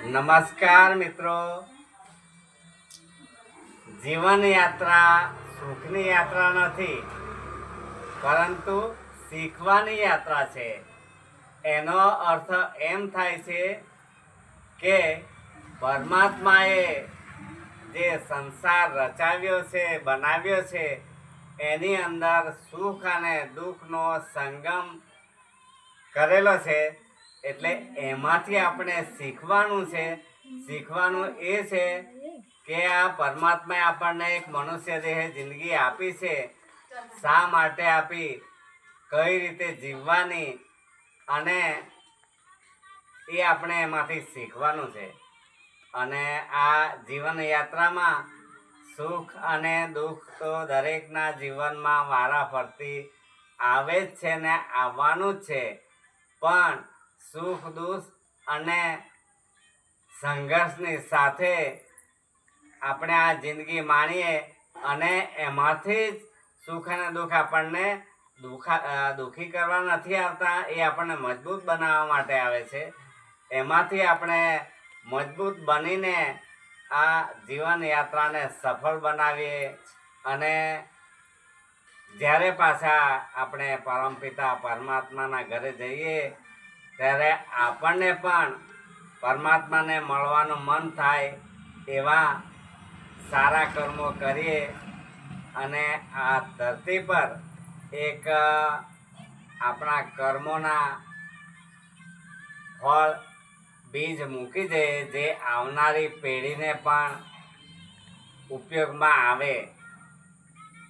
નમસ્કાર મિત્રો, જીવન યાત્રા સુખની યાત્રા નથી પરંતુ શીખવાની યાત્રા છે। એનો અર્થ એમ થાય છે કે પરમાત્માએ જે સંસાર રચાવ્યો છે, બનાવ્યો છે, એની અંદર સુખ અને દુઃખનો સંગમ કરેલો છે। એટલે એમાંથી આપણે શીખવાનું છે। શીખવાનું એ છે કે આ પરમાત્માએ આપણને એક મનુષ્ય દેહ જિંદગી આપી છે, શા માટે આપી, કઈ રીતે જીવવાની, અને એ આપણે એમાંથી શીખવાનું છે। અને આ જીવન યાત્રામાં સુખ અને દુઃખ તો દરેકના જીવનમાં વારા ફરતી આવે જ છે ને આવવાનું જ છે, પણ સુખ દુઃખ અને સંઘર્ષની સાથે આપણે આ જિંદગી માણીએ અને એમાંથી જ સુખ અને દુઃખ આપણને દુઃખી કરવા નથી આવતા, એ આપણને મજબૂત બનાવવા માટે આવે છે। એમાંથી આપણે મજબૂત બનીને આ જીવન યાત્રાને સફળ બનાવીએ અને જ્યારે પાછા આપણે પરમપિતા પરમાત્માના ઘરે જઈએ ત્યારે આપણને પણ પરમાત્માને મળવાનું મન થાય એવા સારા કર્મો કરીએ અને આ ધરતી પર એક આપણા કર્મોના ફળ બીજ મૂકી દે, જે આવનારી પેઢીને પણ ઉપયોગમાં આવે।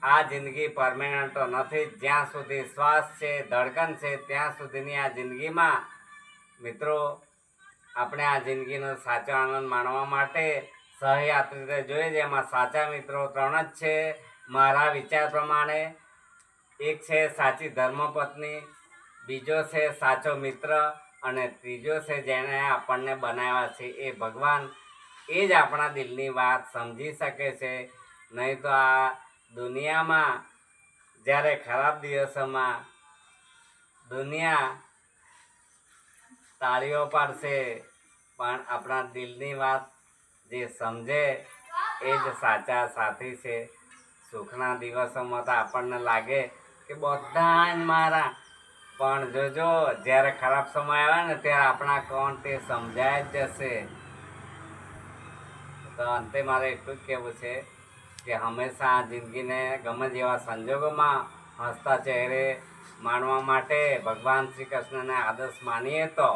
આ જિંદગી પરમેનન્ટ તો નથી, જ્યાં સુધી શ્વાસ છે, ધડકન છે, ત્યાં સુધીની આ જિંદગીમાં મિત્રો આપણે આ જિંદગીનો સાચો આનંદ માણવા માટે સહયાત્રી જોઈએ છે। એમાં સાચા મિત્રો 3 જ છે મારા વિચાર પ્રમાણે। એક છે સાચી ધર્મપત્ની, બીજો છે સાચો મિત્ર, અને ત્રીજો છે જેણે આપણને બનાવ્યા છે એ ભગવાન। એ જ આપણા દિલની વાત સમજી શકે છે। નહીં તો આ દુનિયામાં જ્યારે ખરાબ દિવસોમાં દુનિયા તાળીઓ પાડશે, પણ આપણા દિલની વાત જે સમજે એ જ સાચા સાથી છે। સુખના દિવસોમાં તો આપણને લાગે કે બધા જ મારા, પણ જોજો જ્યારે ખરાબ સમય આવે ને ત્યારે આપણા કોણ તે સમજાય જ જશે। તો અંતે મારે એટલું જ કહેવું છે કે હંમેશા જિંદગીને ગમે જેવા સંજોગોમાં હસતા ચહેરે માણવા માટે ભગવાન શ્રી કૃષ્ણને આદર્શ માનીએ તો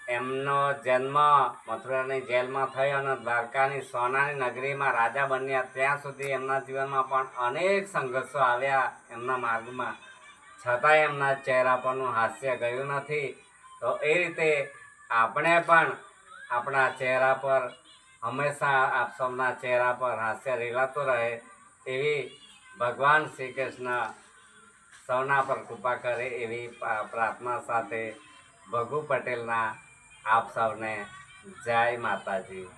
એમનો જન્મ મથુરાની જેલમાં થયો અને દ્વારકાની સોનાની નગરીમાં રાજા બન્યા, ત્યાં સુધી એમના જીવનમાં પણ અનેક સંઘર્ષો આવ્યા એમના માર્ગમાં, છતાં એમના ચહેરા પરનું હાસ્ય ગયું નથી। તો એ રીતે આપણે પણ આપણા ચહેરા પર હંમેશા આપ સૌના ચહેરા પર હાસ્ય રેલાતું રહે એવી ભગવાન શ્રી કૃષ્ણ સૌના પર કૃપા કરે એવી પ્રાર્થના સાથે ભગુ પટેલના આપ સૌને જય માતાજી।